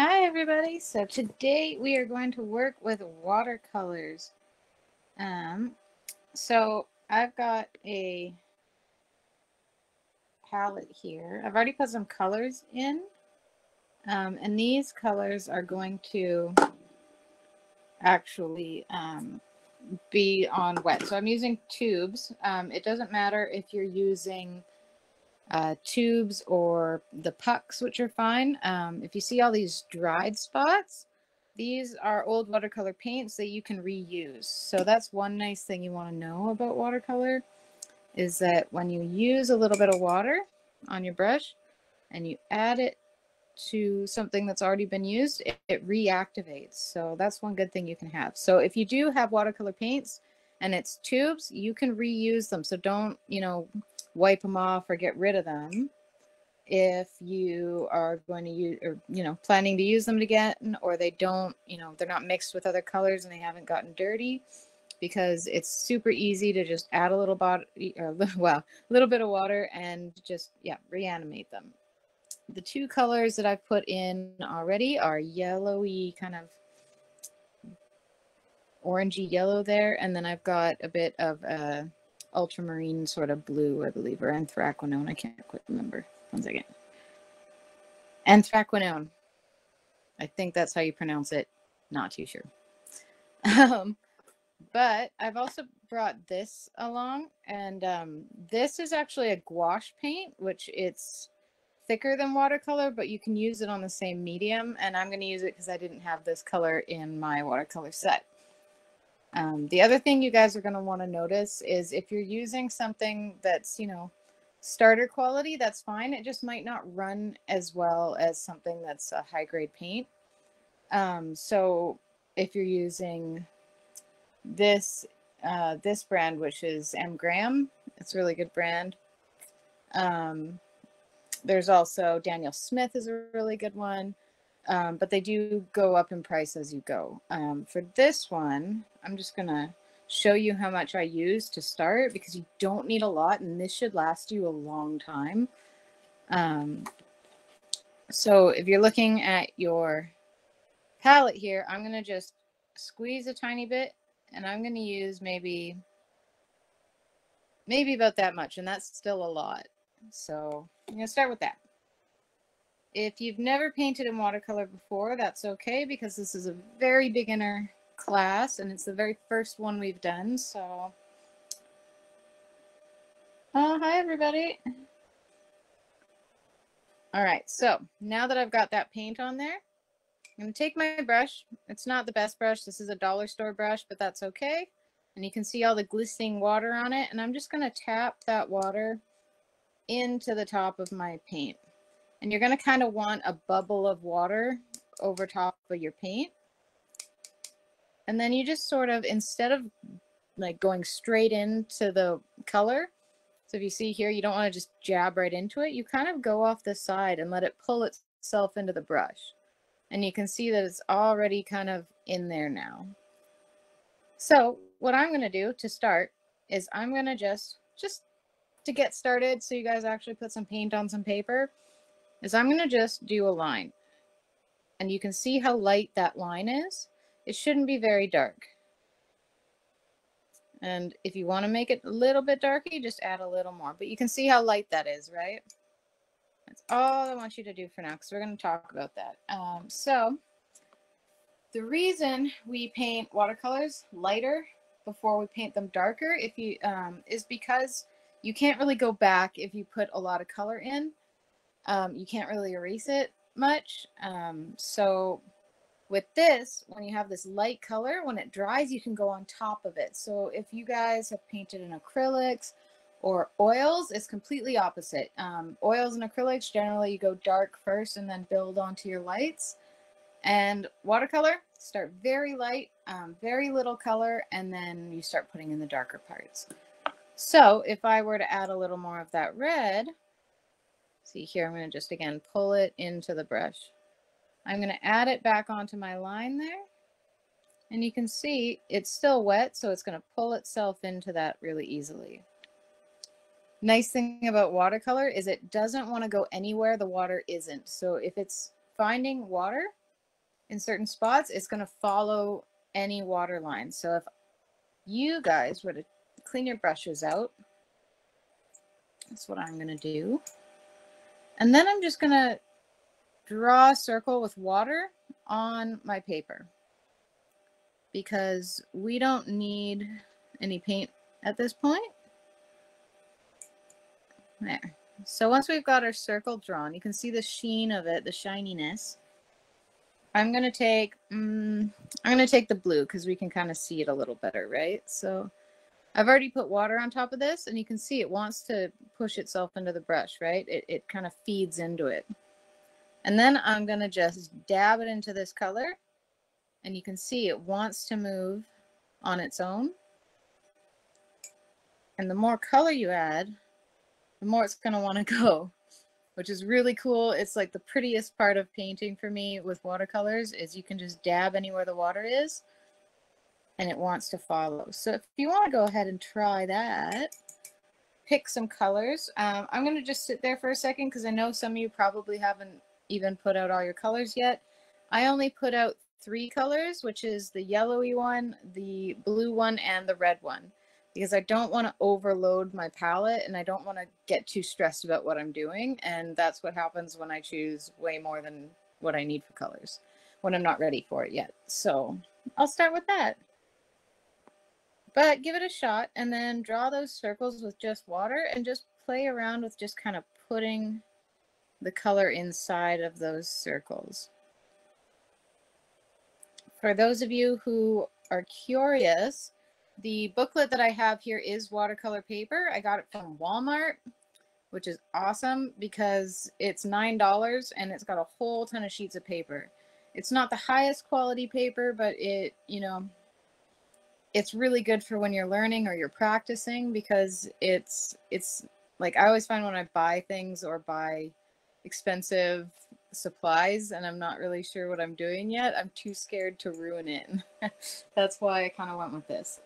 Hi everybody. So today we are going to work with watercolors. So I've got a palette here. I've already put some colors in, and these colors are going to actually be on wet. So I'm using tubes. It doesn't matter if you're using tubes or the pucks, which are fine. If you see all these dried spots, these are old watercolor paints that you can reuse. So that's one nice thing you want to know about watercolor, is that when you use a little bit of water on your brush and you add it to something that's already been used, it reactivates. So that's one good thing you can have. So if you do have watercolor paints and it's tubes, you can reuse them. So don't, wipe them off or get rid of them if you are going to use, or planning to use them again, or they don't, they're not mixed with other colors and they haven't gotten dirty, because it's super easy to just add a little bit of water and just reanimate them. The two colors that I've put in already are yellowy, kind of orangey yellow there, and then I've got a bit of ultramarine sort of blue, I believe, or anthraquinone. I can't quite remember. One second. Anthraquinone. I think that's how you pronounce it. Not too sure. But I've also brought this along, and this is actually a gouache paint, which it's thicker than watercolor, but you can use it on the same medium, and I'm going to use it because I didn't have this color in my watercolor set. The other thing you guys are going to want to notice is if you're using something that's, starter quality, that's fine. It just might not run as well as something that's a high grade paint. So if you're using this brand, which is M. Graham, it's a really good brand. There's also Daniel Smith is a really good one. But they do go up in price as you go. For this one, I'm just going to show you how much I use to start, because you don't need a lot, and this should last you a long time. So if you're looking at your palette here, I'm going to just squeeze a tiny bit, and I'm going to use maybe about that much, and that's still a lot. So I'm going to start with that. If you've never painted in watercolor before, that's okay, because this is a very beginner class and it's the very first one we've done. So, hi everybody. All right, so now that I've got that paint on there, I'm going to take my brush. It's not the best brush. This is a dollar store brush, but that's okay. And you can see all the glistening water on it. And I'm just going to tap that water into the top of my paint. And you're going to kind of want a bubble of water over top of your paint. And then you just sort of, instead of like going straight into the color, so if you see here, you don't want to just jab right into it. You kind of go off the side and let it pull itself into the brush. And you can see that it's already kind of in there now. So what I'm going to do to start is I'm going to just to get started, so you guys actually put some paint on some paper, is I'm going to just do a line. And you can see how light that line is. It shouldn't be very dark. And if you want to make it a little bit darker, you just add a little more. But you can see how light that is, right? That's all I want you to do for now, because we're going to talk about that. So the reason we paint watercolors lighter before we paint them darker is because you can't really go back if you put a lot of color in. You can't really erase it much. So with this, when you have this light color, when it dries, you can go on top of it. So if you guys have painted in acrylics or oils, it's completely opposite. Oils and acrylics, generally you go dark first and then build onto your lights. And watercolor, start very light, very little color, and then you start putting in the darker parts. So if I were to add a little more of that red, see here, I'm going to just again pull it into the brush. I'm going to add it back onto my line there. And you can see it's still wet, so it's going to pull itself into that really easily. Nice thing about watercolor is it doesn't want to go anywhere the water isn't. So if it's finding water, in certain spots, it's going to follow any water line. So if you guys were to clean your brushes out, that's what I'm going to do. And then I'm just going to draw a circle with water on my paper, because we don't need any paint at this point. There. So once we've got our circle drawn, you can see the sheen of it, the shininess. I'm going to take the blue because we can kind of see it a little better, right? So I've already put water on top of this, and you can see it wants to push itself into the brush, right? It kind of feeds into it. And then I'm going to just dab it into this color, and you can see it wants to move on its own. And the more color you add, the more it's going to want to go, which is really cool. It's like the prettiest part of painting for me with watercolors is you can just dab anywhere the water is and it wants to follow. So if you want to go ahead and try that, pick some colors. I'm going to just sit there for a second because I know some of you probably haven't even put out all your colors yet. I only put out 3 colors, which is the yellowy one, the blue one, and the red one, because I don't want to overload my palette and I don't want to get too stressed about what I'm doing. And that's what happens when I choose way more than what I need for colors when I'm not ready for it yet. So I'll start with that. But give it a shot and then draw those circles with just water and just play around with just kind of putting the color inside of those circles. For those of you who are curious, the booklet that I have here is watercolor paper. I got it from Walmart, which is awesome because it's $9 and it's got a whole ton of sheets of paper. It's not the highest quality paper, but it, you know, it's really good for when you're learning or you're practicing, because it's like, I always find when I buy things or buy expensive supplies and I'm not really sure what I'm doing yet, I'm too scared to ruin it. That's why I kind of went with this.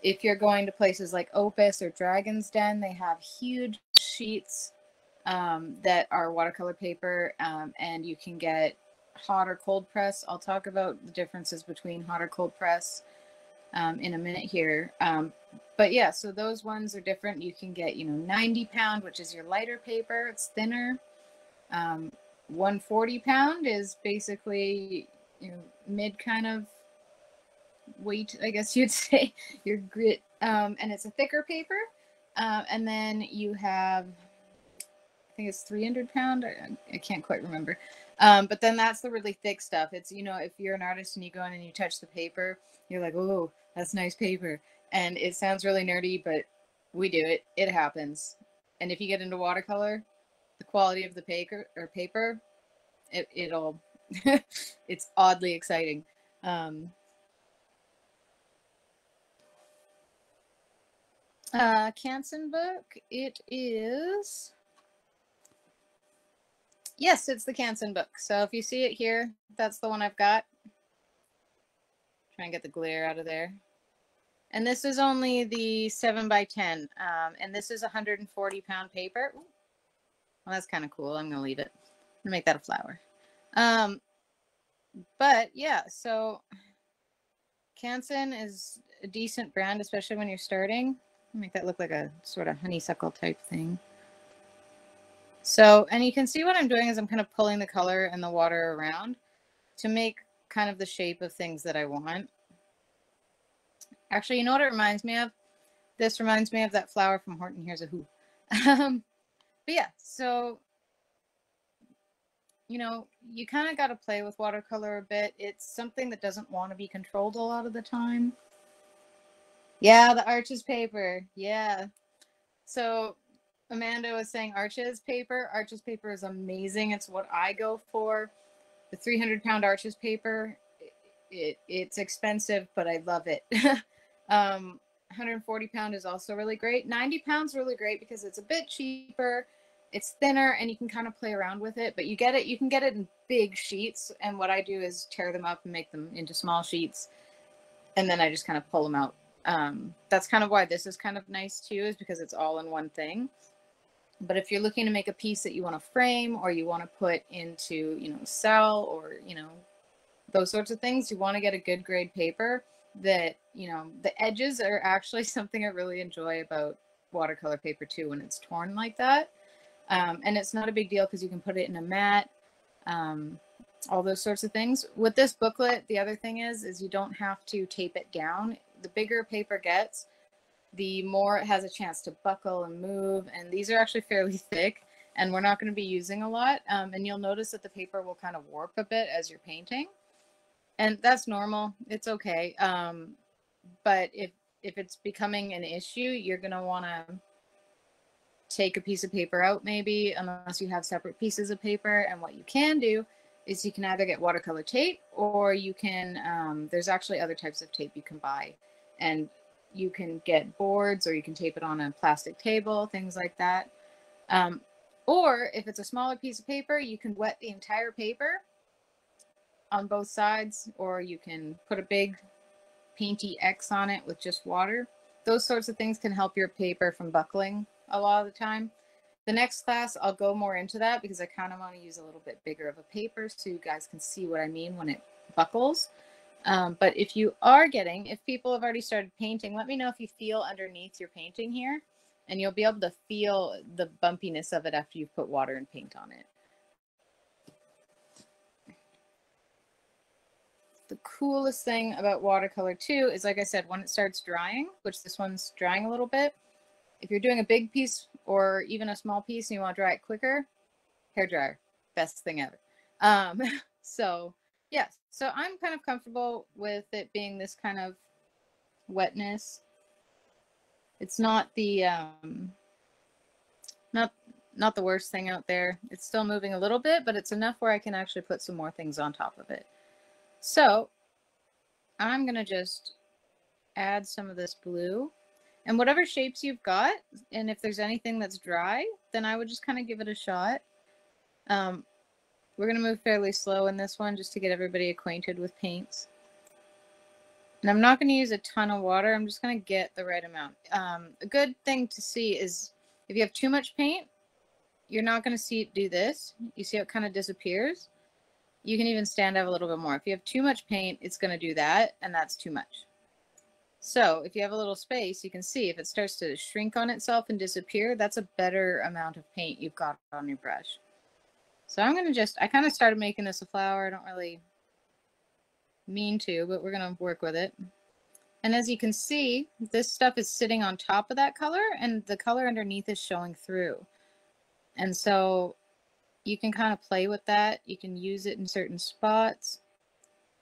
If you're going to places like Opus or Dragon's Den, they have huge sheets that are watercolor paper, and you can get hot or cold press. I'll talk about the differences between hot or cold press in a minute here. But yeah, so those ones are different. You can get, 90 pound, which is your lighter paper. It's thinner. 140 pound is basically, mid kind of weight, I guess you'd say, your grit. And it's a thicker paper. And then you have, I think it's 300 pound. I can't quite remember. But then that's the really thick stuff. It's, if you're an artist and you go in and you touch the paper, you're like, oh, that's nice paper. And it sounds really nerdy, but we do it. It happens. And if you get into watercolor, the quality of the paper, it'll, it's oddly exciting. Canson book, it is, yes, it's the Canson book. So if you see it here, that's the one I've got. Try and get the glare out of there. And this is only the 7x10. And this is 140 pound paper. Ooh. Well, that's kind of cool. I'm going to leave it. I'm going to make that a flower. But yeah, so Canson is a decent brand, especially when you're starting. Make that look like a sort of honeysuckle type thing. So, and you can see what I'm doing is I'm kind of pulling the color and the water around to make kind of the shape of things that I want. Actually, you know what it reminds me of? This reminds me of that flower from Horton Hears a Who. But yeah, so, you kind of got to play with watercolor a bit. It's something that doesn't want to be controlled a lot of the time. Yeah, the Arches paper. Yeah. So Amanda was saying Arches paper. Arches paper is amazing. It's what I go for. The 300 pound Arches paper, it's expensive, but I love it. 140 pound is also really great. 90 pounds really great because it's a bit cheaper. It's thinner and you can kind of play around with it, but you can get it in big sheets. And what I do is tear them up and make them into small sheets. And then I just kind of pull them out. That's kind of why this is kind of nice too, is because it's all in one thing. But if you're looking to make a piece that you want to frame or you want to put into, sell or, those sorts of things, you want to get a good grade paper that, the edges are actually something I really enjoy about watercolor paper too, when it's torn like that. And it's not a big deal because you can put it in a mat, all those sorts of things. With this booklet, the other thing is you don't have to tape it down. The bigger paper gets, the more it has a chance to buckle and move. And these are actually fairly thick and we're not going to be using a lot. And you'll notice that the paper will kind of warp a bit as you're painting. And that's normal. It's okay. But if it's becoming an issue, you're going to want to take a piece of paper out maybe, unless you have separate pieces of paper. And what you can do is you can either get watercolor tape or you can, there's actually other types of tape you can buy. And you can get boards or you can tape it on a plastic table, things like that. Or if it's a smaller piece of paper, you can wet the entire paper on both sides, or you can put a big painty X on it with just water. Those sorts of things can help your paper from buckling a lot of the time. The next class, I'll go more into that because I kind of want to use a little bit bigger of a paper so you guys can see what I mean when it buckles. But if people have already started painting, let me know if you feel underneath your painting here, and you'll be able to feel the bumpiness of it after you've put water and paint on it. The coolest thing about watercolor too is, like I said, when it starts drying, which this one's drying a little bit, if you're doing a big piece or even a small piece and you want to dry it quicker, hair dryer, best thing ever. So yeah, so I'm kind of comfortable with it being this kind of wetness. It's not the not the worst thing out there. It's still moving a little bit, but it's enough where I can actually put some more things on top of it. So I'm gonna just add some of this blue, and whatever shapes you've got, and if there's anything that's dry, then I would just kind of give it a shot. We're gonna move fairly slow in this one just to get everybody acquainted with paints. And I'm not gonna use a ton of water. I'm just gonna get the right amount. A good thing to see is if you have too much paint, you're not gonna see it do this. You see how it kind of disappears? You can even stand out a little bit more. If you have too much paint, it's going to do that, and that's too much. So if you have a little space, you can see if it starts to shrink on itself and disappear, that's a better amount of paint you've got on your brush. So I'm going to I kind of started making this a flower. I don't really mean to, but we're going to work with it. And as you can see, this stuff is sitting on top of that color, and the color underneath is showing through. And so you can kind of play with that. You can use it in certain spots.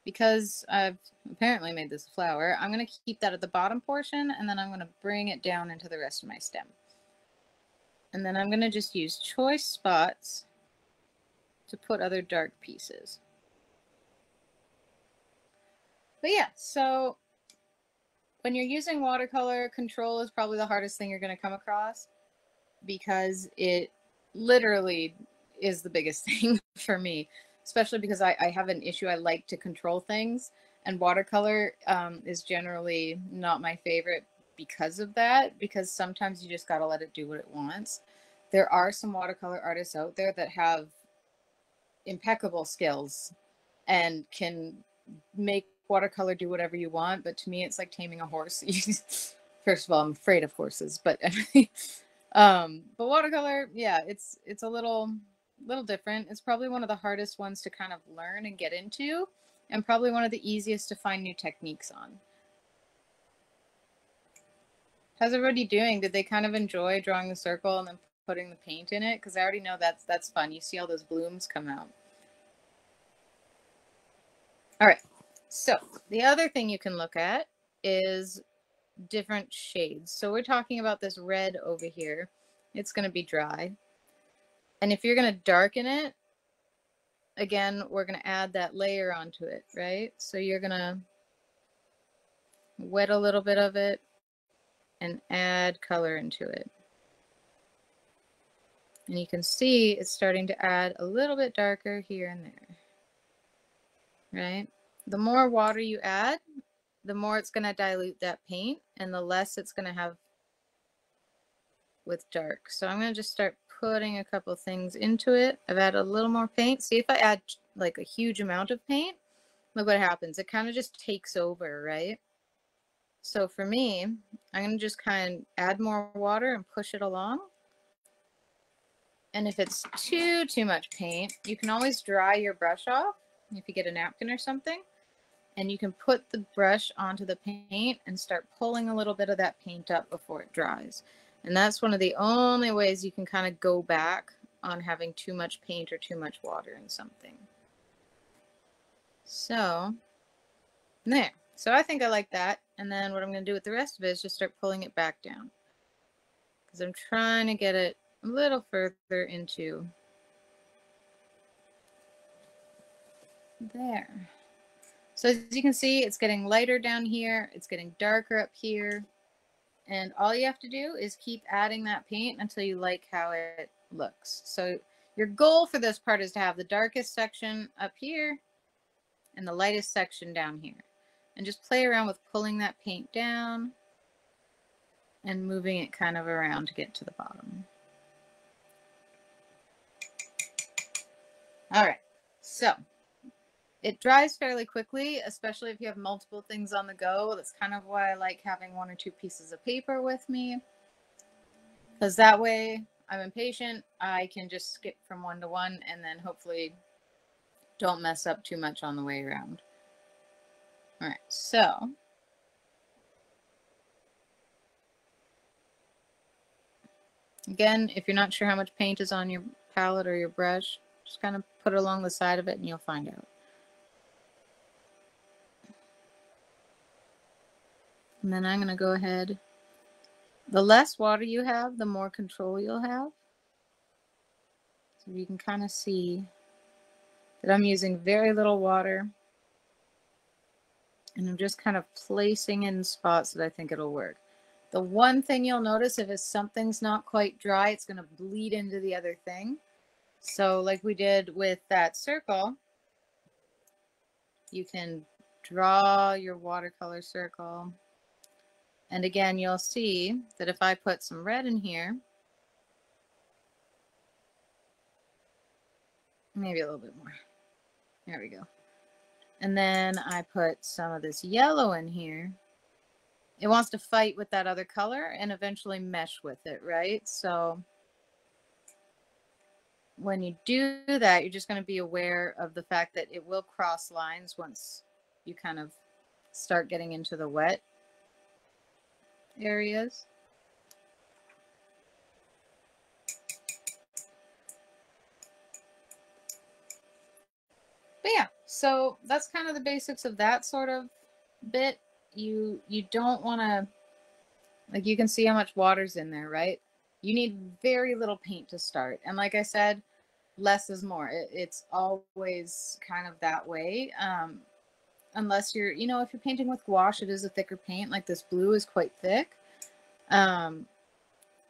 Because I've apparently made this flower, I'm going to keep that at the bottom portion, and then I'm going to bring it down into the rest of my stem. And then I'm going to just use choice spots to put other dark pieces. But yeah, so when you're using watercolor, control is probably the hardest thing you're going to come across, because it literally is the biggest thing for me, especially because I have an issue. I like to control things, and watercolor is generally not my favorite because of that, because sometimes you just got to let it do what it wants. There are some watercolor artists out there that have impeccable skills and can make watercolor do whatever you want, but to me it's like taming a horse. First of all, I'm afraid of horses, but watercolor, yeah, it's a little different. It's probably one of the hardest ones to kind of learn and get into, and probably one of the easiest to find new techniques on. How's everybody doing? Did they kind of enjoy drawing the circle and then putting the paint in it? Because I already know that's fun. You see all those blooms come out. All right, so the other thing you can look at is different shades. So we're talking about this red over here. It's going to be dry. And if you're going to darken it, again, we're going to add that layer onto it, right? So you're going to wet a little bit of it and add color into it. And you can see it's starting to add a little bit darker here and there, right? The more water you add, the more it's going to dilute that paint, and the less it's going to have with dark. So I'm going to just start putting a couple things into it. I've added a little more paint. See, if I add like a huge amount of paint, look what happens. It kind of just takes over, right? So for me, I'm going to just kind of add more water and push it along. And if it's too much paint, you can always dry your brush off if you get a napkin or something. And you can put the brush onto the paint and start pulling a little bit of that paint up before it dries. And that's one of the only ways you can kind of go back on having too much paint or too much water in something. So, there. So I think I like that. And then what I'm going to do with the rest of it is just start pulling it back down. Because I'm trying to get it a little further into there. So as you can see, it's getting lighter down here. It's getting darker up here. And all you have to do is keep adding that paint until you like how it looks. So your goal for this part is to have the darkest section up here and the lightest section down here. And just play around with pulling that paint down and moving it kind of around to get to the bottom. All right, so it dries fairly quickly, especially if you have multiple things on the go. That's kind of why I like having 1 or 2 pieces of paper with me, because that way I'm impatient. I can just skip from one to one and then hopefully don't mess up too much on the way around. All right, so again, if you're not sure how much paint is on your palette or your brush, just kind of put it along the side of it and you'll find out. And then I'm going to go ahead. The less water you have, the more control you'll have. So you can kind of see that I'm using very little water. And I'm just kind of placing in spots that I think it'll work. The one thing you'll notice, if something's not quite dry, it's going to bleed into the other thing. So like we did with that circle, you can draw your watercolor circle. And again, you'll see that if I put some red in here, maybe a little bit more. There we go. And then I put some of this yellow in here. It wants to fight with that other color and eventually mesh with it, right? So when you do that, you're just going to be aware of the fact that it will cross lines once you kind of start getting into the wet areas. But yeah, so that's kind of the basics of that sort of bit. You don't want to, like, you can see how much water's in there, right? You need very little paint to start. And like I said, less is more. It's always kind of that way. Unless you're, you know, if you're painting with gouache, it is a thicker paint. Like this blue is quite thick. Or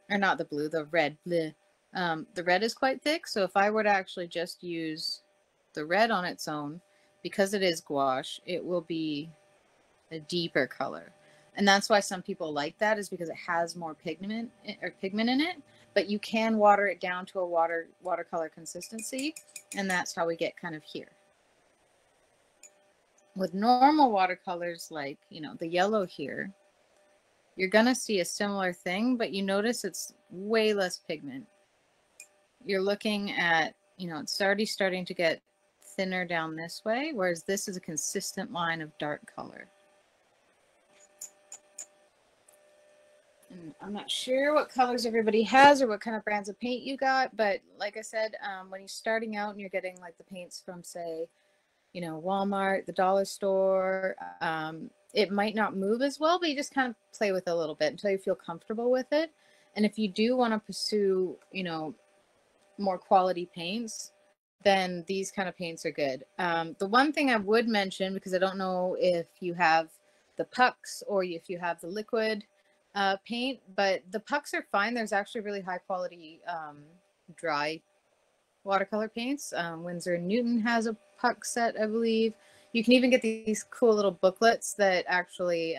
not the blue, the red. Bleh. The red is quite thick. So if I were to actually just use the red on its own, because it is gouache, it will be a deeper color. And that's why some people like that, is because it has more pigment in it. But you can water it down to a watercolor consistency, and that's how we get kind of here. With normal watercolors, like, you know, the yellow here, you're gonna see a similar thing, but you notice it's way less pigment. You're looking at, you know, it's already starting to get thinner down this way, whereas this is a consistent line of dark color. And I'm not sure what colors everybody has or what kind of brands of paint you got, but like I said, when you're starting out and you're getting like the paints from, say, you know, Walmart, the dollar store, it might not move as well, but you just kind of play with it a little bit until you feel comfortable with it. And if you do want to pursue, you know, more quality paints, then these kind of paints are good. The one thing I would mention, because I don't know if you have the pucks or if you have the liquid paint, but the pucks are fine. There's actually really high quality dry watercolor paints. Winsor & Newton has a puck set, I believe. You can even get these cool little booklets that actually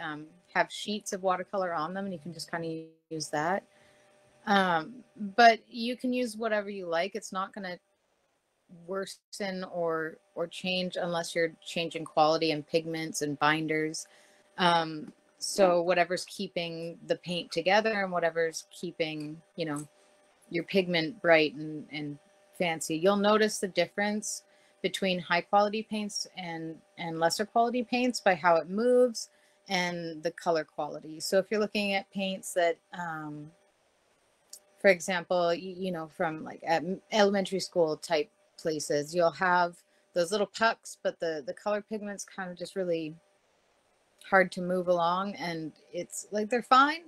have sheets of watercolor on them, and you can just kind of use that. But you can use whatever you like. It's not going to worsen or change unless you're changing quality and pigments and binders. So whatever's keeping the paint together and whatever's keeping, you know, your pigment bright and fancy, you'll notice the difference between high quality paints and lesser quality paints by how it moves and the color quality. So if you're looking at paints that for example, you know, from like at elementary school type places, you'll have those little pucks, but the color pigments kind of just really hard to move along, and it's like they're fine.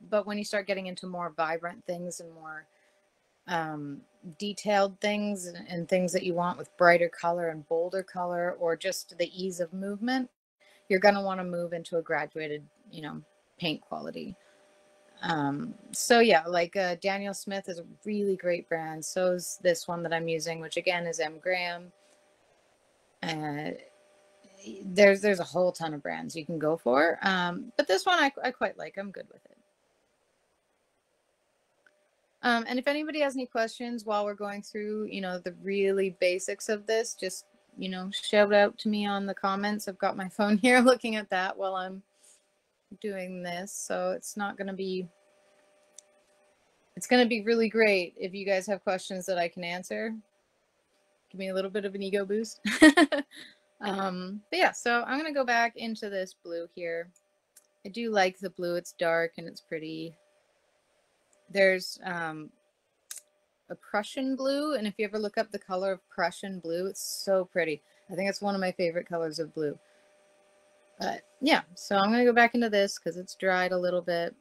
But when you start getting into more vibrant things and more detailed things and things that you want with brighter color and bolder color, or just the ease of movement, you're going to want to move into a graduated, you know, paint quality. So yeah, like Daniel Smith is a really great brand. So is this one that I'm using, which again is M. Graham. There's a whole ton of brands you can go for. But this one I quite like. I'm good with it. And if anybody has any questions while we're going through, you know, the really basics of this, just, you know, shout out to me on the comments. I've got my phone here looking at that while I'm doing this. So it's not going to be, it's going to be really great if you guys have questions that I can answer. Give me a little bit of an ego boost. But yeah, so I'm going to go back into this blue here. I do like the blue. It's dark and it's pretty. There's a Prussian blue, and if you ever look up the color of Prussian blue, it's so pretty. I think it's one of my favorite colors of blue. But yeah, so I'm going to go back into this because it's dried a little bit.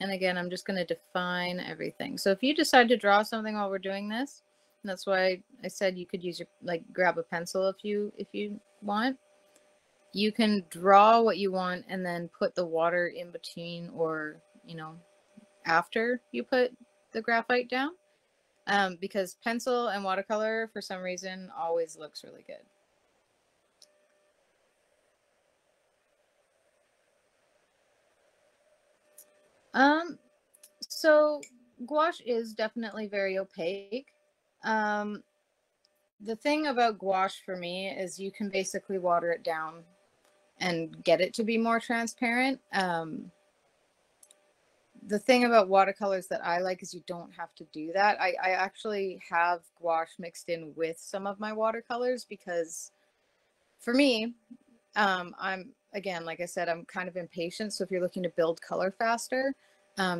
And again, I'm just going to define everything. So if you decide to draw something while we're doing this, and that's why I said you could use your, like, grab a pencil if you want. You can draw what you want and then put the water in between, or, you know, after you put the graphite down. Because pencil and watercolor, for some reason, always looks really good. So gouache is definitely very opaque. The thing about gouache for me is you can basically water it down and get it to be more transparent. The thing about watercolors that I like is you don't have to do that. I actually have gouache mixed in with some of my watercolors because for me, I'm, again, like I said, I'm kind of impatient. So if you're looking to build color faster,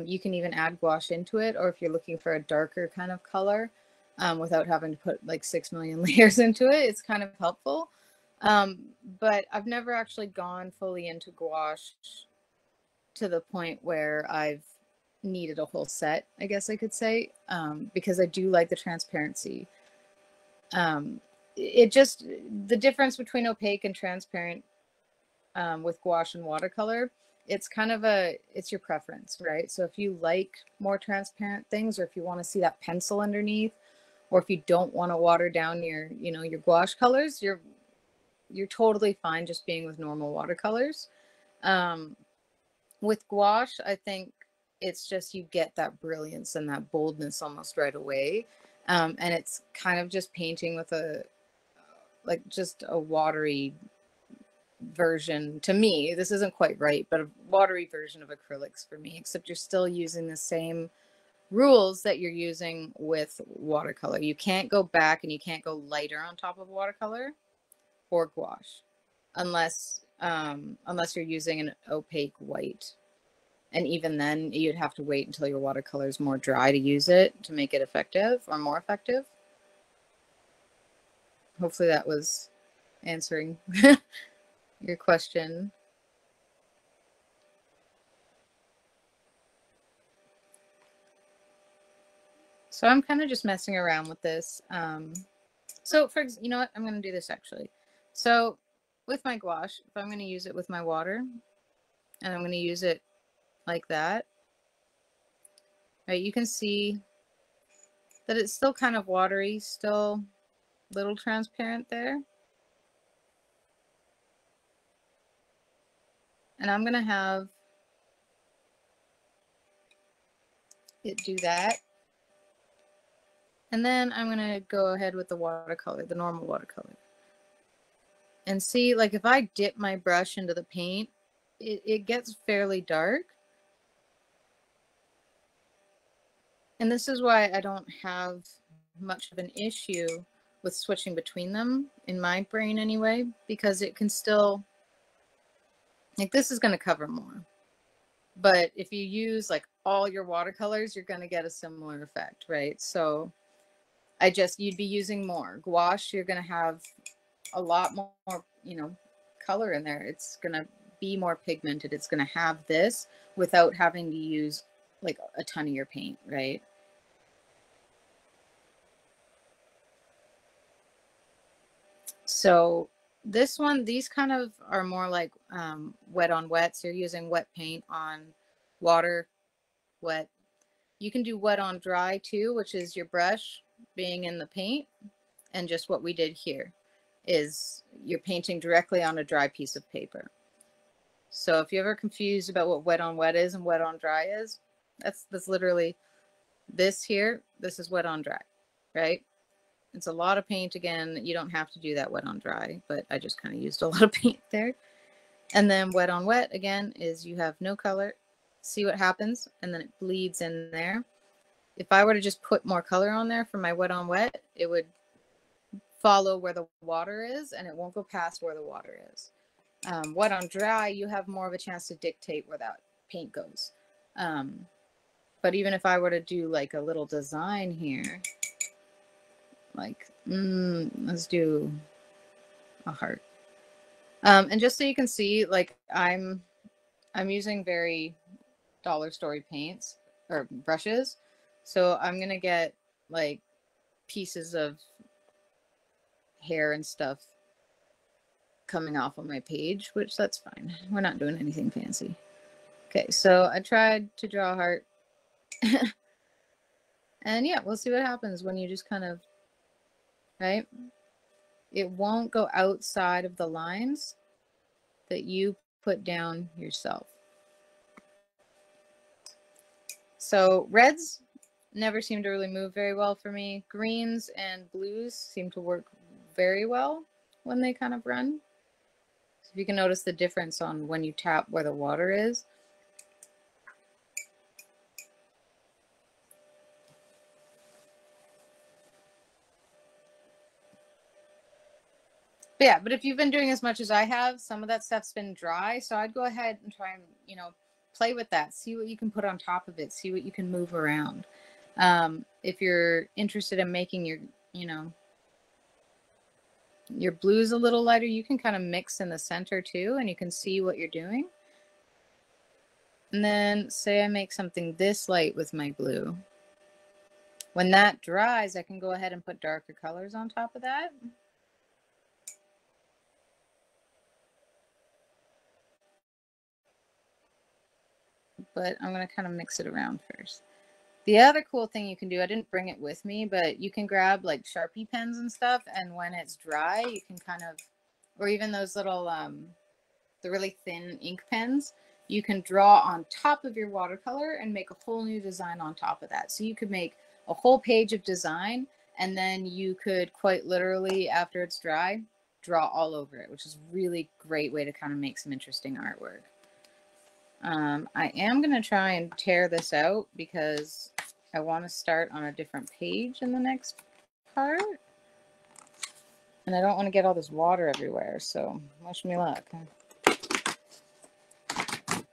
you can even add gouache into it. Or if you're looking for a darker kind of color without having to put like 6 million layers into it, it's kind of helpful. But I've never actually gone fully into gouache to the point where I've needed a whole set, I guess I could say, because I do like the transparency. It just, the difference between opaque and transparent with gouache and watercolor, it's kind of it's your preference, right? So if you like more transparent things, or if you want to see that pencil underneath, or if you don't want to water down your, you know, your gouache colors, you're totally fine just being with normal watercolors. With gouache, I think it's just you get that brilliance and that boldness almost right away. And it's kind of just painting with like just a watery version. To me, this isn't quite right, but a watery version of acrylics for me, except you're still using the same rules that you're using with watercolor. You can't go back and you can't go lighter on top of watercolor or gouache unless you're using an opaque white. And even then, you'd have to wait until your watercolor is more dry to use it to make it effective or more effective. Hopefully that was answering your question. So I'm kind of just messing around with this. So you know what, I'm going to do this actually. So with my gouache, if I'm going to use it with my water, and I'm going to use it like that, right, you can see that it's still kind of watery, still a little transparent there. And I'm going to have do that. And then I'm going to go ahead with the watercolor, the normal watercolor. And see, like if I dip my brush into the paint, it gets fairly dark. And this is why I don't have much of an issue with switching between them, in my brain anyway, because it can still, like this is going to cover more. But if you use like all your watercolors, you're going to get a similar effect, right? So you'd be using more. Gouache, you're going to have a lot more, you know, color in there. It's going to be more pigmented. It's going to have this without having to use like a ton of your paint, right? So this one, these kind of are more like wet on wet. So you're using wet paint on water, wet. You can do wet on dry too, which is your brush being in the paint. And just what we did here is you're painting directly on a dry piece of paper. So if you're ever confused about what wet on wet is and wet on dry is, that's literally this here. This is wet on dry, right? It's a lot of paint again. You don't have to do that wet on dry, but I just kind of used a lot of paint there. And then wet on wet again is you have no color. See what happens, and then it bleeds in there. If I were to just put more color on there for my wet on wet, it would follow where the water is, and it won't go past where the water is. Wet on dry, you have more of a chance to dictate where that paint goes. But even if I were to do like a little design here, like let's do a heart. And just so you can see, like I'm using very dollar store paints or brushes, so I'm gonna get like pieces of hair and stuff coming off on my page, which that's fine. We're not doing anything fancy. Okay, so I tried to draw a heart. And yeah, we'll see what happens when you just kind of, right? It won't go outside of the lines that you put down yourself. So reds never seem to really move very well for me. Greens and blues seem to work very well when they kind of run. So if you can notice the difference on when you tap where the water is. But yeah, but if you've been doing as much as I have, some of that stuff's been dry. So I'd go ahead and try and, you know, play with that. See what you can put on top of it. See what you can move around. If you're interested in making your, you know, your blues a little lighter, you can kind of mix in the center too, and you can see what you're doing. And then say I make something this light with my blue. When that dries, I can go ahead and put darker colors on top of that. But I'm going to kind of mix it around first. The other cool thing you can do, I didn't bring it with me, but you can grab like Sharpie pens and stuff, and when it's dry, you can kind of, or even those little, the really thin ink pens, you can draw on top of your watercolor and make a whole new design on top of that. So you could make a whole page of design, and then you could quite literally, after it's dry, draw all over it, which is a really great way to kind of make some interesting artwork. I am going to try and tear this out because I want to start on a different page in the next part. And I don't want to get all this water everywhere, so wish me luck.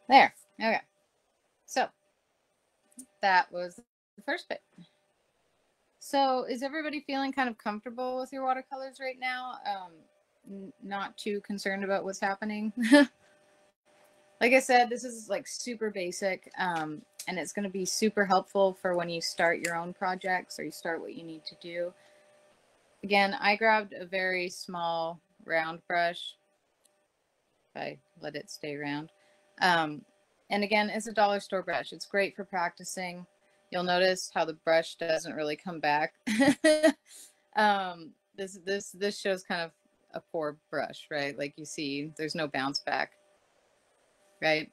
There. Okay. So that was the first bit. So is everybody feeling kind of comfortable with your watercolors right now? Not too concerned about what's happening? Like I said, this is like super basic, and it's going to be super helpful for when you start your own projects or you start what you need to do. Again, I grabbed a very small round brush. If I let it stay round. And again, it's a dollar store brush. It's great for practicing. You'll notice how the brush doesn't really come back. This shows kind of a poor brush, right? Like you see, there's no bounce back. Right?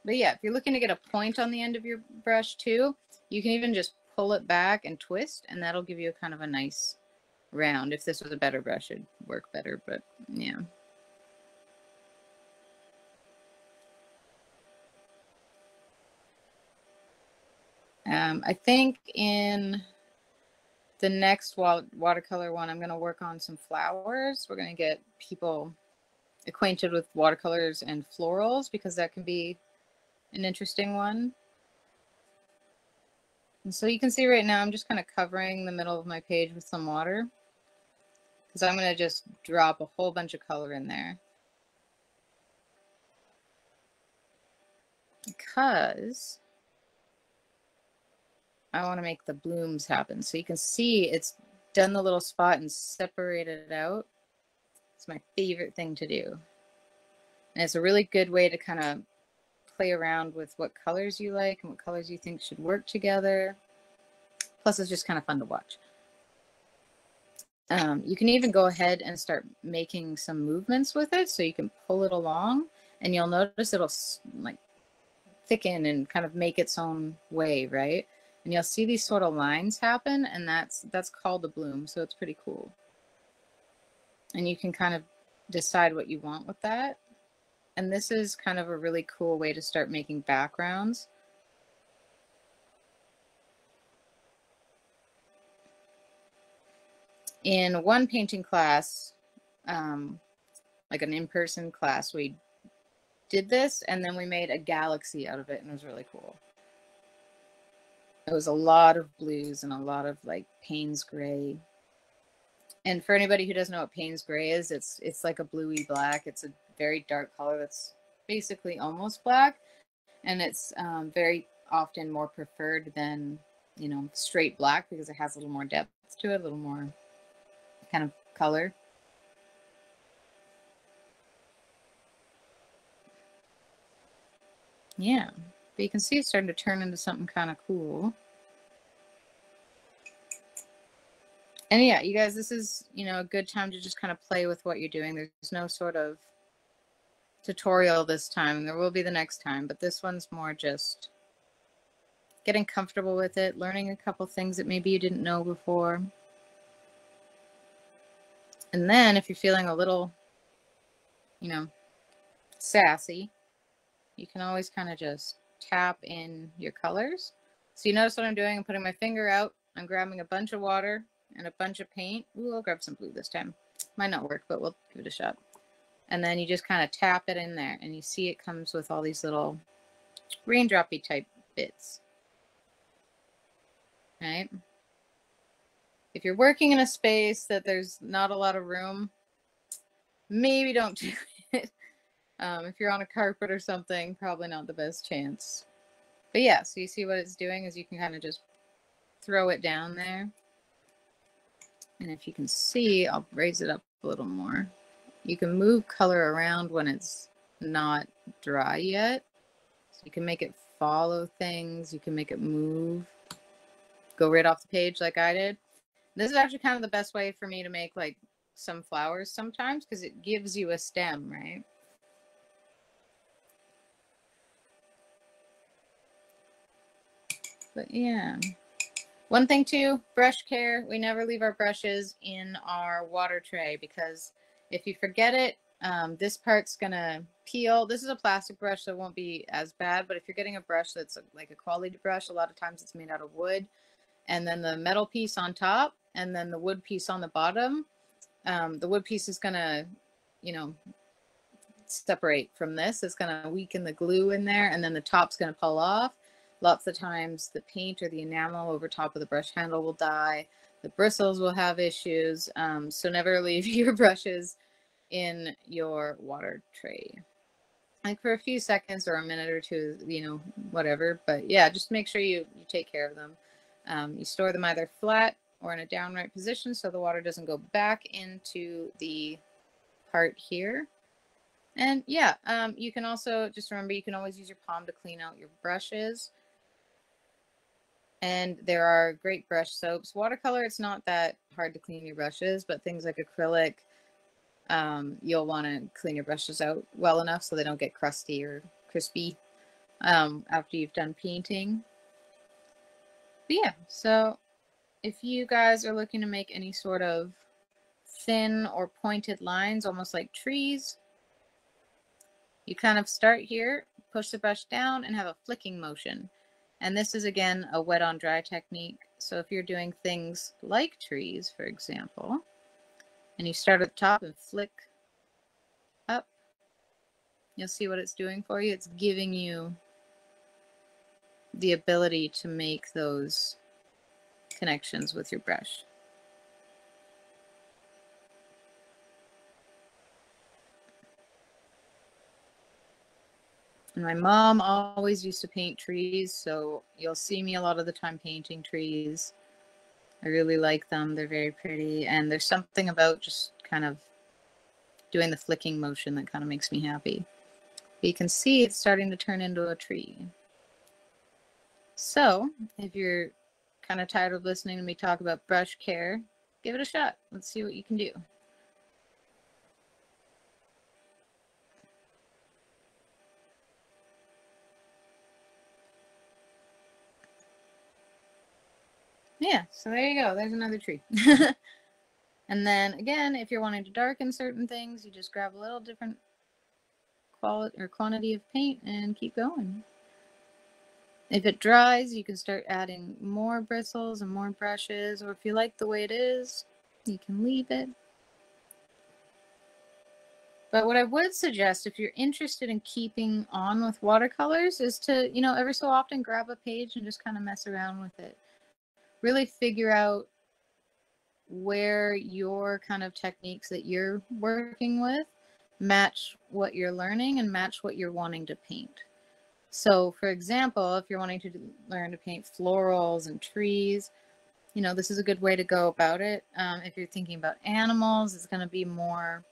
But yeah, if you're looking to get a point on the end of your brush too, you can even just pull it back and twist, and that'll give you kind of a nice round. If this was a better brush, it'd work better, but yeah. I think in the next watercolor one, I'm going to work on some flowers. We're going to get people acquainted with watercolors and florals, because that can be an interesting one. And so you can see right now I'm just kind of covering the middle of my page with some water, because I'm going to just drop a whole bunch of color in there. Because I want to make the blooms happen. So you can see it's done the little spot and separated it out. It's my favorite thing to do. And it's a really good way to kind of play around with what colors you like and what colors you think should work together. Plus, it's just kind of fun to watch. You can even go ahead and start making some movements with it, so you can pull it along, and you'll notice it'll like thicken and kind of make its own way, right? And you'll see these sort of lines happen, and that's called a bloom. So it's pretty cool. And you can kind of decide what you want with that. And this is kind of a really cool way to start making backgrounds. In one painting class, like an in-person class, we did this, and then we made a galaxy out of it, and it was really cool. It was a lot of blues and a lot of like Payne's gray. And for anybody who doesn't know what Payne's gray is, it's like a bluey black. It's a very dark color that's basically almost black, and it's very often more preferred than, you know, straight black, because it has a little more depth to it, a little more kind of color. Yeah, but you can see it's starting to turn into something kind of cool. And yeah, you guys, this is, you know, a good time to just kind of play with what you're doing. There's no sort of tutorial this time. There will be the next time, but this one's more just getting comfortable with it, learning a couple things that maybe you didn't know before. And then if you're feeling a little, you know, sassy, you can always kind of just tap in your colors. So you notice what I'm doing? I'm putting my finger out. I'm grabbing a bunch of water and a bunch of paint. Ooh, I'll grab some blue this time. Might not work, but we'll give it a shot. And then you just kind of tap it in there, and you see it comes with all these little raindroppy type bits. Right? If you're working in a space that there's not a lot of room, maybe don't do it. If you're on a carpet or something, probably not the best chance. But yeah, so you see what it's doing is you can kind of just throw it down there. And if you can see, I'll raise it up a little more. You can move color around when it's not dry yet. So you can make it follow things. You can make it move. Go right off the page like I did. This is actually kind of the best way for me to make like some flowers sometimes, because it gives you a stem, right? But yeah. One thing too, brush care. We never leave our brushes in our water tray, because if you forget it, this part's gonna peel. This is a plastic brush, so it won't be as bad, but if you're getting a brush that's like a quality brush, a lot of times it's made out of wood, and then the metal piece on top and then the wood piece on the bottom, the wood piece is gonna, you know, separate from this. It's gonna weaken the glue in there, and then the top's gonna pull off. Lots of times the paint or the enamel over top of the brush handle will die. The bristles will have issues. So never leave your brushes in your water tray. Like for a few seconds or a minute or two, you know, whatever. But yeah, just make sure you take care of them. You store them either flat or in a downright position so the water doesn't go back into the part here. And yeah, you can also just remember, you can always use your palm to clean out your brushes. And there are great brush soaps. Watercolor, it's not that hard to clean your brushes, but things like acrylic, you'll want to clean your brushes out well enough so they don't get crusty or crispy. after you've done painting. But yeah, so if you guys are looking to make any sort of thin or pointed lines, almost like trees, you kind of start here, push the brush down, and have a flicking motion. And this is, again, a wet on dry technique. So if you're doing things like trees, for example, and you start at the top and flick up, you'll see what it's doing for you. It's giving you the ability to make those connections with your brush. And my mom always used to paint trees, so you'll see me a lot of the time painting trees. I really like them. They're very pretty, and there's something about just kind of doing the flicking motion that kind of makes me happy. But you can see it's starting to turn into a tree. So if you're kind of tired of listening to me talk about brush care, give it a shot. Let's see what you can do. Yeah, so there you go. There's another tree. And then again, if you're wanting to darken certain things, you just grab a little different quality or quantity of paint and keep going. If it dries, you can start adding more bristles and more brushes, or if you like the way it is, you can leave it. But what I would suggest, if you're interested in keeping on with watercolors, is to, every so often grab a page and just kind of mess around with it. Really figure out where your kind of techniques that you're working with match what you're learning and match what you're wanting to paint. So, for example, if you're wanting to learn to paint florals and trees, this is a good way to go about it. If you're thinking about animals, it's going to be more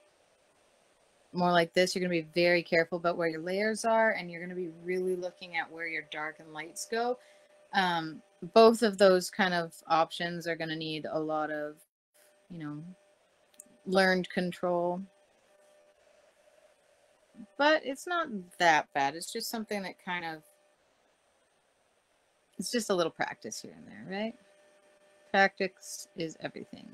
like this. You're going to be very careful about where your layers are, and you're going to be really looking at where your dark and lights go. Both of those kind of options are going to need a lot of, learned control. But it's not that bad. It's just something that it's just a little practice here and there, right? Practice is everything.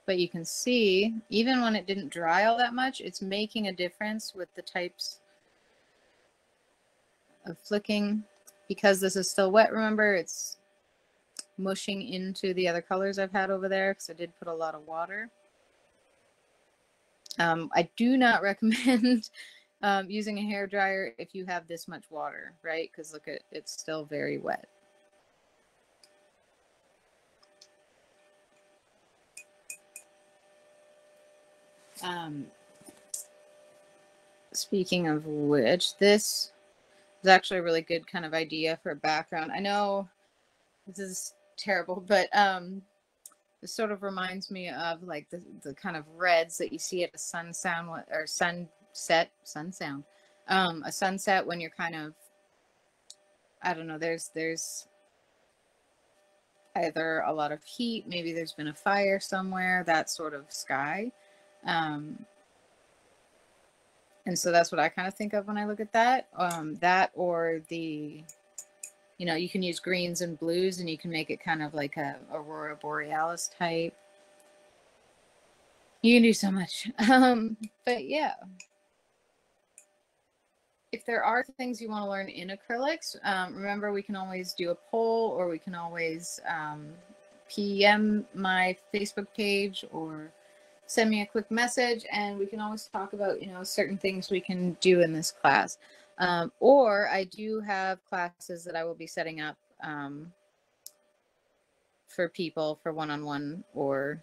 But you can see, even when it didn't dry all that much, it's making a difference with the types of flicking. Because this is still wet, remember, it's mushing into the other colors I've had over there, because I did put a lot of water. I do not recommend using a hairdryer if you have this much water, right? Because look, it's still very wet. Speaking of which, this is actually a really good kind of idea for a background. I know this is terrible, but this sort of reminds me of like the kind of reds that you see at a sunset a sunset when you're kind of, I don't know, there's either a lot of heat, maybe there's been a fire somewhere, that sort of sky. And so that's what I kind of think of when I look at that. That or the, you can use greens and blues and you can make it kind of like a Aurora Borealis type. You can do so much. But yeah. If there are things you want to learn in acrylics, remember we can always do a poll, or we can always PM my Facebook page or send me a quick message, and we can always talk about, certain things we can do in this class. Or I do have classes that I will be setting up for people for one-on-one or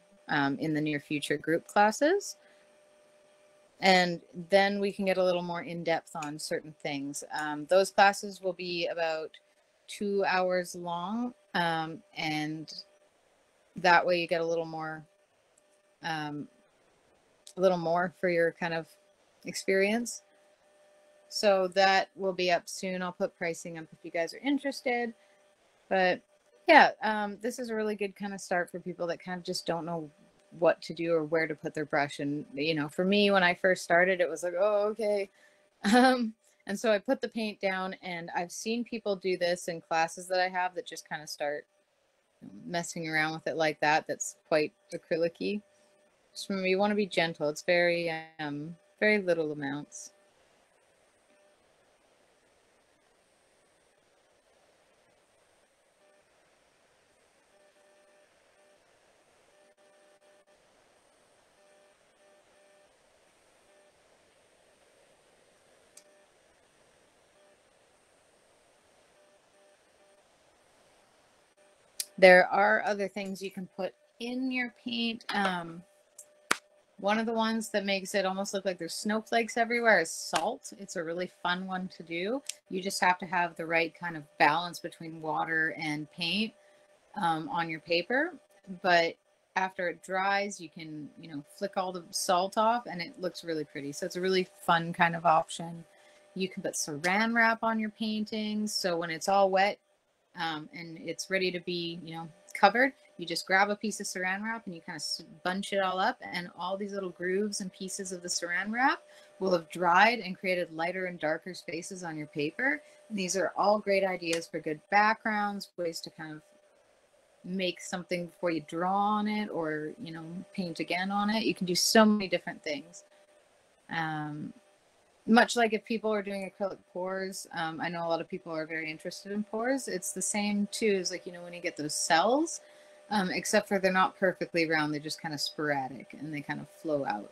in the near future group classes. And then we can get a little more in-depth on certain things. Those classes will be about 2 hours long, and that way you get a little more for your kind of experience. So that will be up soon. I'll put pricing up if you guys are interested. But yeah, this is a really good kind of start for people that kind of just don't know what to do or where to put their brush. And for me, when I first started, it was like, oh, okay. And so I put the paint down, and I've seen people do this in classes that I have that just kind of start messing around with it like that. That's quite acrylic-y. Just remember, you want to be gentle. It's very, very little amounts. There are other things you can put in your paint. One of the ones that makes it almost look like there's snowflakes everywhere is salt. It's a really fun one to do. You just have to have the right kind of balance between water and paint on your paper. But after it dries, you can, flick all the salt off and it looks really pretty. So it's a really fun kind of option. You can put saran wrap on your paintings. So when it's all wet, and it's ready to be, covered, you just grab a piece of saran wrap and you kind of bunch it all up, and all these little grooves and pieces of the saran wrap will have dried and created lighter and darker spaces on your paper. And these are all great ideas for good backgrounds, ways to kind of make something before you draw on it, or, paint again on it. You can do so many different things. Much like if people are doing acrylic pours, I know a lot of people are very interested in pours. It's the same too as when you get those cells, except for they're not perfectly round. They're just kind of sporadic and they kind of flow out.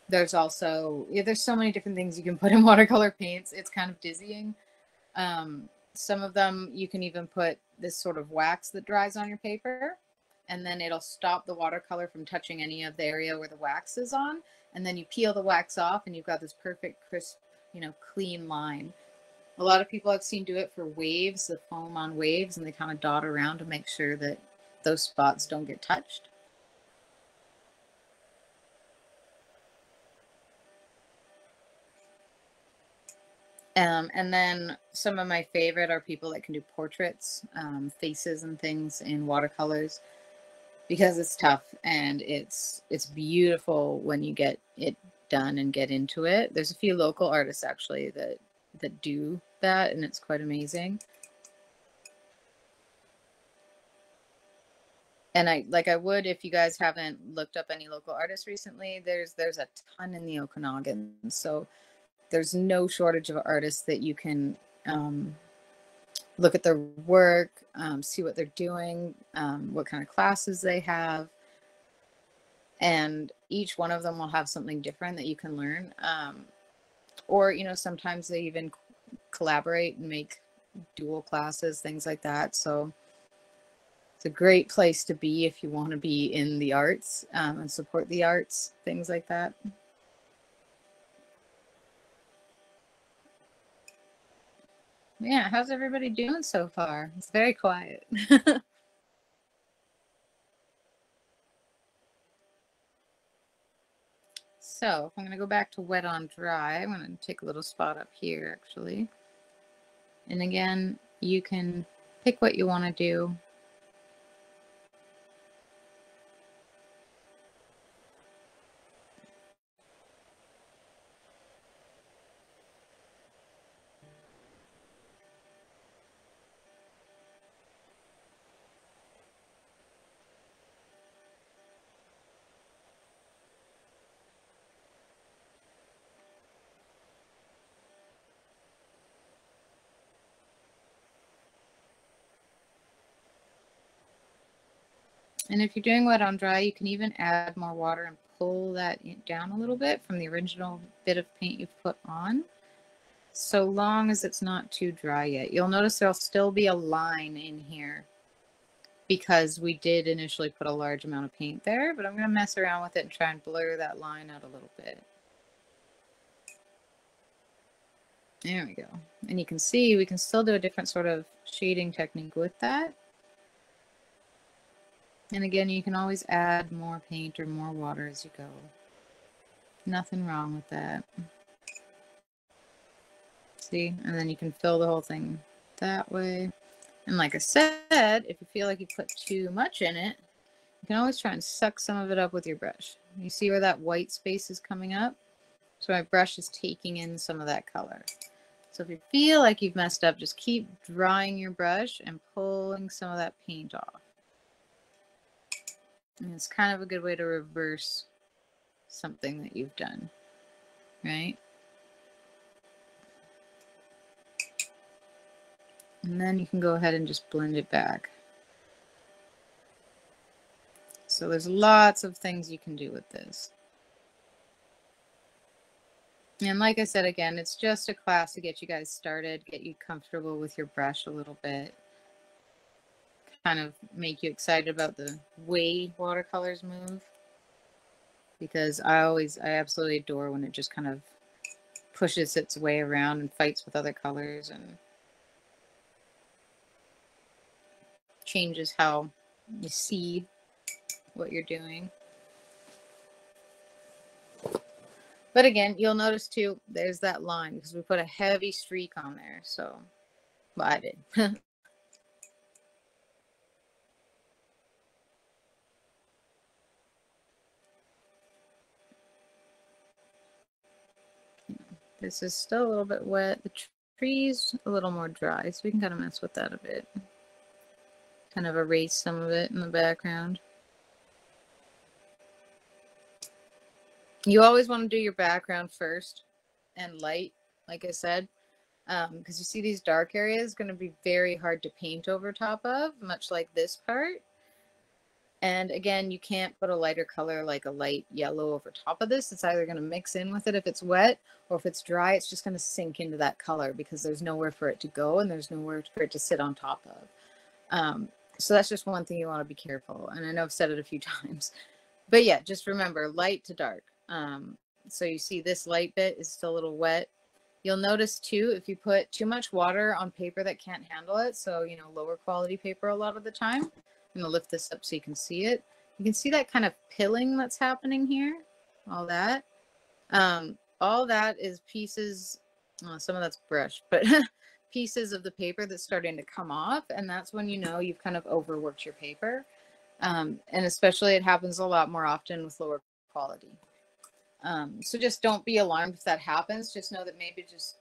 There's also, there's so many different things you can put in watercolor paints. It's kind of dizzying. Some of them you can even put this sort of wax that dries on your paper, and then it'll stop the watercolor from touching any of the area where the wax is on. And then you peel the wax off and you've got this perfect, crisp, clean line. A lot of people I've seen do it for waves, the foam on waves, and they kind of dot around to make sure that those spots don't get touched. And then some of my favorite are people that can do portraits, faces and things in watercolors, because it's tough and it's beautiful when you get it done and get into it. There's a few local artists actually that do that, and it's quite amazing. And I would, if you guys haven't looked up any local artists recently, there's a ton in the Okanagan. So there's no shortage of artists that you can look at their work, see what they're doing, what kind of classes they have. And each one of them will have something different that you can learn. Or, sometimes they even collaborate and make dual classes, things like that. So it's a great place to be if you want to be in the arts and support the arts, things like that. Yeah, how's everybody doing so far? It's very quiet. So I'm going to go back to wet on dry. I'm going to take a little spot up here, actually. And again, you can pick what you want to do. And if you're doing wet on dry, you can even add more water and pull that down a little bit from the original bit of paint you've put on, so long as it's not too dry yet. You'll notice there'll still be a line in here because we did initially put a large amount of paint there, but I'm going to mess around with it and try and blur that line out a little bit. There we go. And you can see we can still do a different sort of shading technique with that. And again, you can always add more paint or more water as you go. Nothing wrong with that. See? And then you can fill the whole thing that way. And like I said, if you feel like you put too much in it, you can always try and suck some of it up with your brush. You see where that white space is coming up? So my brush is taking in some of that color. So if you feel like you've messed up, just keep drying your brush and pulling some of that paint off. And it's kind of a good way to reverse something that you've done, right? And then you can go ahead and just blend it back. So there's lots of things you can do with this. And like I said, again, it's just a class to get you guys started, get you comfortable with your brush a little bit, kind of make you excited about the way watercolors move. Because I absolutely adore when it just kind of pushes its way around and fights with other colors and changes how you see what you're doing. But again, you'll notice too, there's that line because we put a heavy streak on there. So, well, I did. This is still a little bit wet. The tree's a little more dry, so we can kind of mess with that a bit. Kind of erase some of it in the background. You always want to do your background first and light, like I said, because you see these dark areas going to be very hard to paint over top of, much like this part. And again, you can't put a lighter color like a light yellow over top of this. It's either going to mix in with it if it's wet, or if it's dry, it's just going to sink into that color because there's nowhere for it to go and there's nowhere for it to sit on top of. So that's just one thing you want to be careful. And I know I've said it a few times, but yeah, just remember light to dark. So you see this light bit is still a little wet. You'll notice too, if you put too much water on paper that can't handle it, so, you know, lower quality paper a lot of the time, I'm going to lift this up so you can see it. You can see that kind of pilling that's happening here, all that. All that is pieces, some of that's brush, but pieces of the paper that's starting to come off. And that's when you know you've kind of overworked your paper. And especially it happens a lot more often with lower quality. So just don't be alarmed if that happens. Just know that maybe just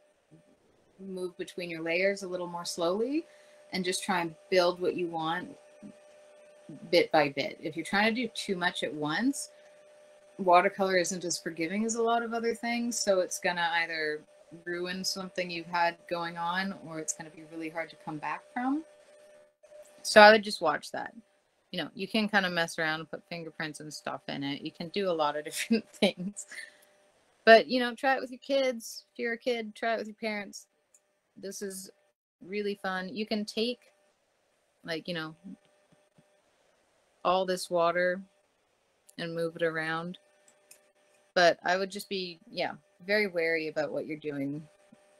move between your layers a little more slowly and just try and build what you want bit by bit. If you're trying to do too much at once, watercolor isn't as forgiving as a lot of other things. So it's going to either ruin something you've had going on or it's going to be really hard to come back from. So I would just watch that. You know, you can kind of mess around and put fingerprints and stuff in it. You can do a lot of different things. But, you know, try it with your kids. If you're a kid, try it with your parents. This is really fun. You can take, like, you know, all this water and move it around. But I would just be, yeah, very wary about what you're doing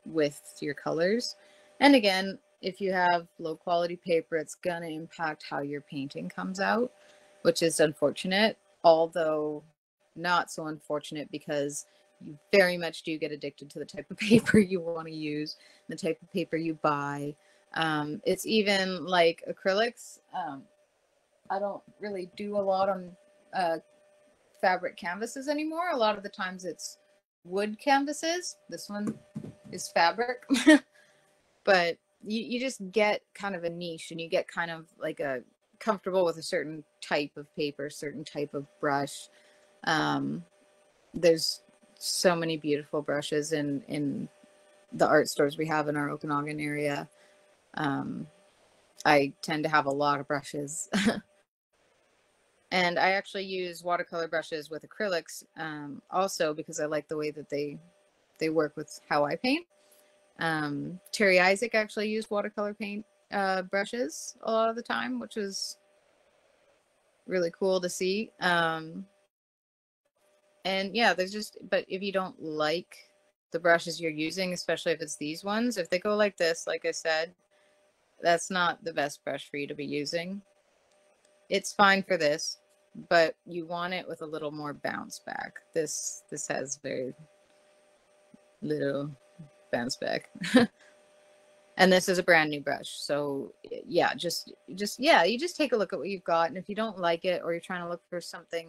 with your colors. And again, if you have low quality paper, it's going to impact how your painting comes out, which is unfortunate, although not so unfortunate because you very much do get addicted to the type of paper you want to use, the type of paper you buy. It's even like acrylics. I don't really do a lot on fabric canvases anymore. A lot of the times it's wood canvases. This one is fabric. But you just get kind of a niche and you get kind of like a comfortable with a certain type of paper, certain type of brush. There's so many beautiful brushes in the art stores we have in our Okanagan area. I tend to have a lot of brushes. And I actually use watercolor brushes with acrylics also because I like the way that they work with how I paint. Terry Isaac actually used watercolor paint brushes a lot of the time, which was really cool to see. And yeah, there's just, but if you don't like the brushes you're using, especially if it's these ones, if they go like this, like I said, that's not the best brush for you to be using. It's fine for this, but you want it with a little more bounce back. This has very little bounce back. And this is a brand new brush. So yeah, just yeah, you just take a look at what you've got. And if you don't like it or you're trying to look for something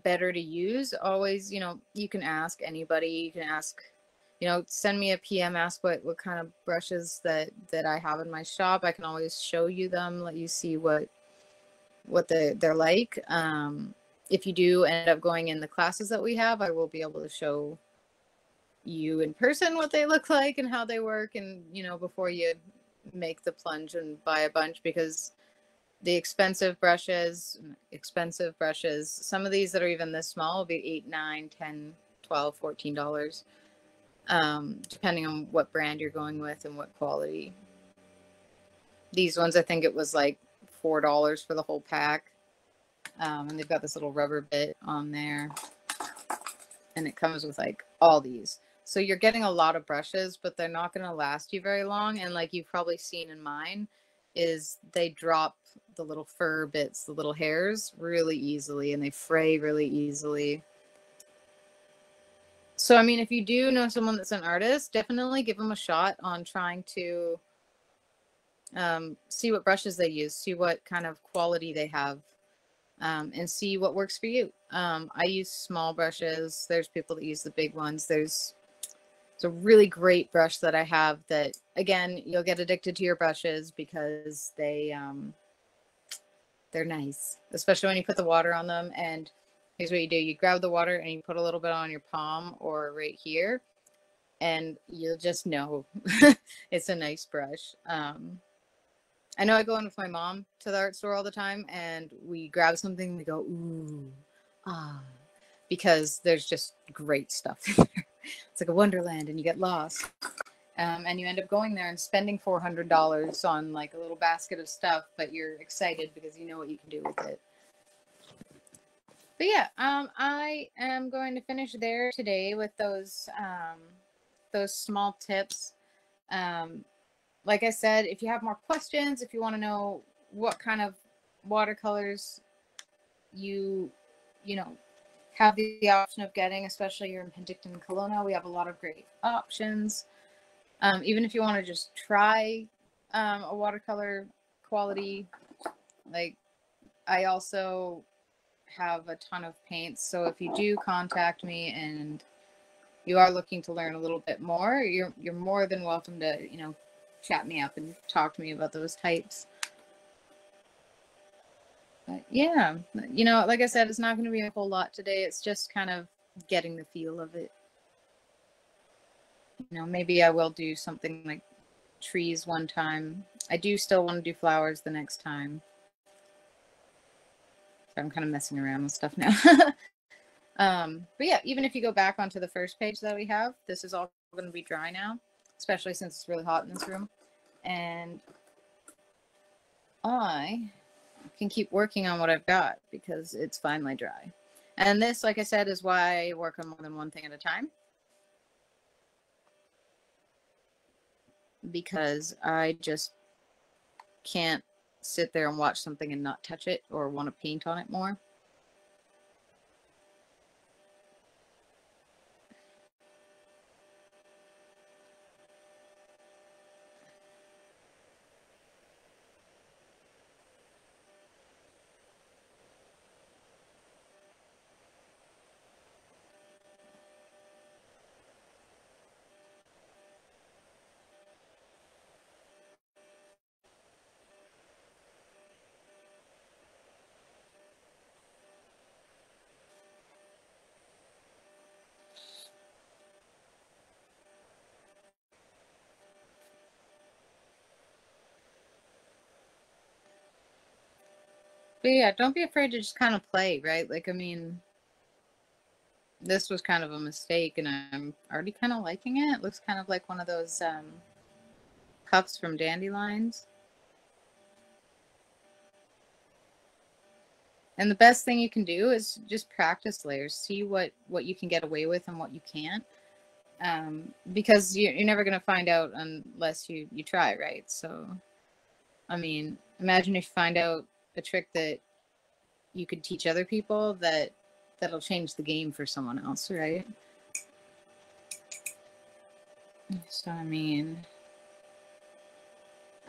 better to use, always, you can ask anybody. You can ask, send me a PM, ask what kind of brushes that I have in my shop. I can always show you them, let you see what they're like. If you do end up going in the classes that we have, I will be able to show you in person what they look like and how they work, and before you make the plunge and buy a bunch, because the expensive brushes, some of these that are even this small will be $8, $9, $10, $12, $14, depending on what brand you're going with and what quality. These ones, I think it was like $4 for the whole pack. And they've got this little rubber bit on there, and it comes with like all these. So you're getting a lot of brushes, but they're not going to last you very long. And like you've probably seen in mine, is they drop the little fur bits, the little hairs, really easily, and they fray really easily. So, I mean, if you do know someone that's an artist, definitely give them a shot on trying to see what brushes they use, see what kind of quality they have, and see what works for you. I use small brushes. There's people that use the big ones. There's a really great brush that I have that, again, you'll get addicted to your brushes because they're nice, especially when you put the water on them. And here's what you do. You grab the water and you put a little bit on your palm or right here, and you'll just know it's a nice brush. I know I go in with my mom to the art store all the time, and we grab something and we go, ooh, because there's just great stuff in there. It's like a wonderland, and you get lost. And you end up going there and spending $400 on like a little basket of stuff, but you're excited because you know what you can do with it. But yeah, I am going to finish there today with those small tips. Like I said, if you have more questions, if you want to know what kind of watercolors you have the option of getting, especially you're in Penticton, Kelowna, we have a lot of great options. Even if you want to just try a watercolor quality, like I also have a ton of paints. So if you do contact me and you are looking to learn a little bit more, you're more than welcome to, chat me up and talk to me about those types. But yeah, like I said, it's not going to be a whole lot today. It's just kind of getting the feel of it. Maybe I will do something like trees one time. I do still want to do flowers the next time. So I'm kind of messing around with stuff now. But yeah, even if you go back onto the first page that we have, this is all going to be dry now, especially since it's really hot in this room. And I can keep working on what I've got because it's finally dry. And this, like I said, is why I work on more than one thing at a time. Because I just can't sit there and watch something and not touch it or want to paint on it more. But yeah, don't be afraid to just kind of play, right? Like, I mean, this was kind of a mistake, and I'm already kind of liking it. It looks kind of like one of those cups from Dandelions. And the best thing you can do is just practice layers. See what you can get away with and what you can't. Because you're never going to find out unless you try, right? So, I mean, imagine if you find out a trick that you could teach other people that'll change the game for someone else, right? So, I mean,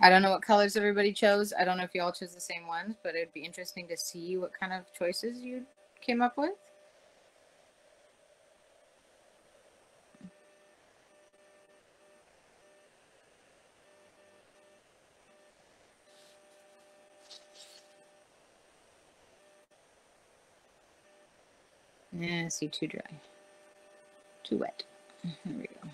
I don't know what colors everybody chose. I don't know if you all chose the same ones, but it'd be interesting to see what kind of choices you came up with. Yeah, see, too dry. Too wet. There we go.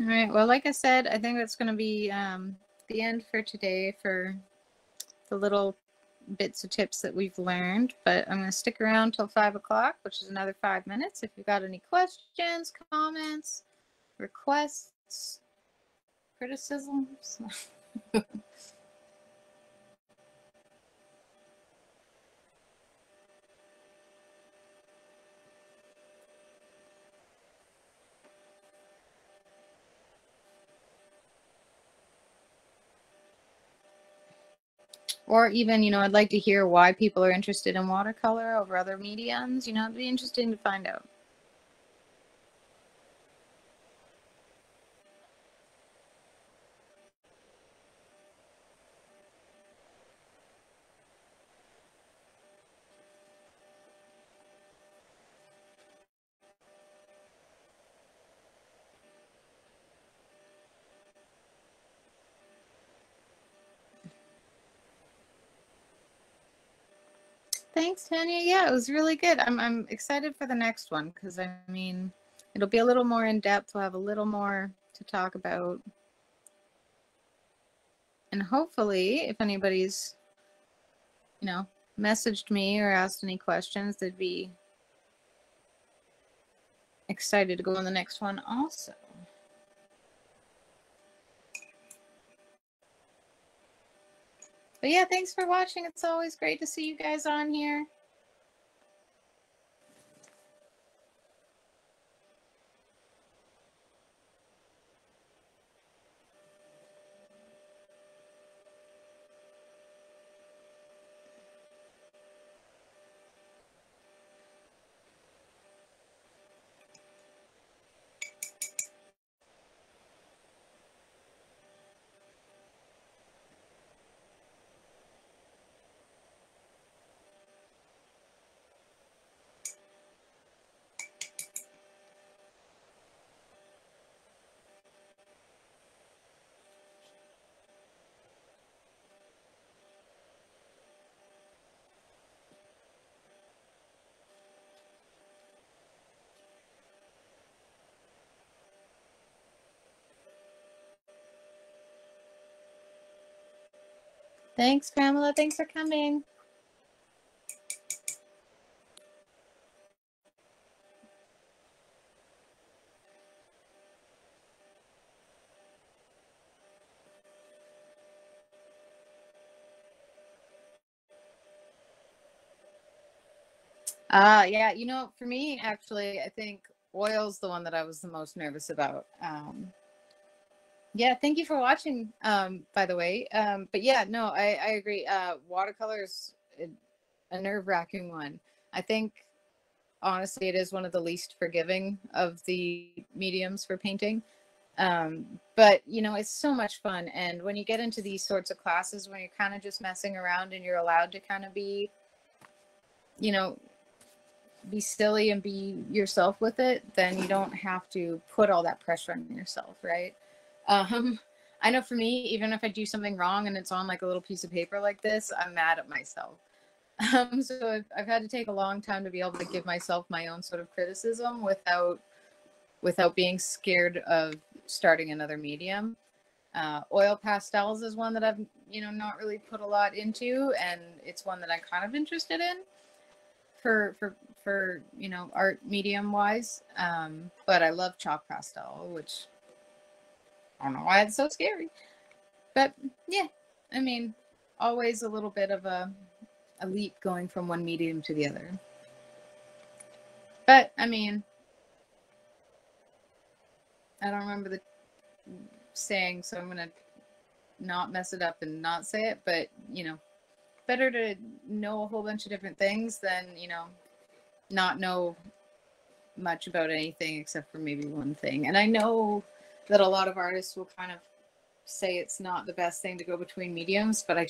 All right. Well, like I said, I think that's going to be the end for today for the little bits of tips that we've learned. But I'm going to stick around till 5 o'clock, which is another 5 minutes. If you've got any questions, comments, requests, criticisms. Or even, I'd like to hear why people are interested in watercolor over other mediums. It'd be interesting to find out. Thanks, Tanya. Yeah, it was really good. I'm excited for the next one because it'll be a little more in depth. We'll have a little more to talk about. And hopefully, if anybody's, messaged me or asked any questions, they'd be excited to go on the next one also. But yeah, thanks for watching. It's always great to see you guys on here. Thanks, Pamela. Thanks for coming. Yeah, for me, actually, I think oil's the one that I was the most nervous about. Yeah, thank you for watching, by the way. But yeah, no, I agree. Watercolor is a nerve-wracking one. I think, honestly, it is one of the least forgiving of the mediums for painting. But, it's so much fun. And when you get into these sorts of classes, when you're kind of just messing around and you're allowed to kind of be, be silly and be yourself with it, then you don't have to put all that pressure on yourself, right? I know for me, even if I do something wrong and it's on like a little piece of paper like this, I'm mad at myself. So I've had to take a long time to be able to give myself my own sort of criticism without being scared of starting another medium. Oil pastels is one that I've not really put a lot into, and it's one that I'm kind of interested in for art medium wise. But I love chalk pastel, which I don't know why it's so scary. But yeah, always a little bit of a leap going from one medium to the other. But I don't remember the saying, so I'm gonna not mess it up and not say it. But better to know a whole bunch of different things than not know much about anything except for maybe one thing. And I know that a lot of artists will kind of say it's not the best thing to go between mediums, but I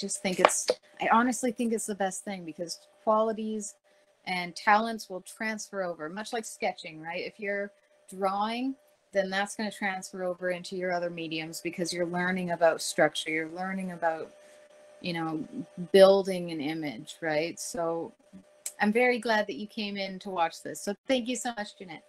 honestly think it's the best thing, because qualities and talents will transfer over, much like sketching, right? If you're drawing, then that's going to transfer over into your other mediums, because you're learning about structure, you're learning about, building an image, right? So I'm very glad that you came in to watch this. So thank you so much, Jeanette.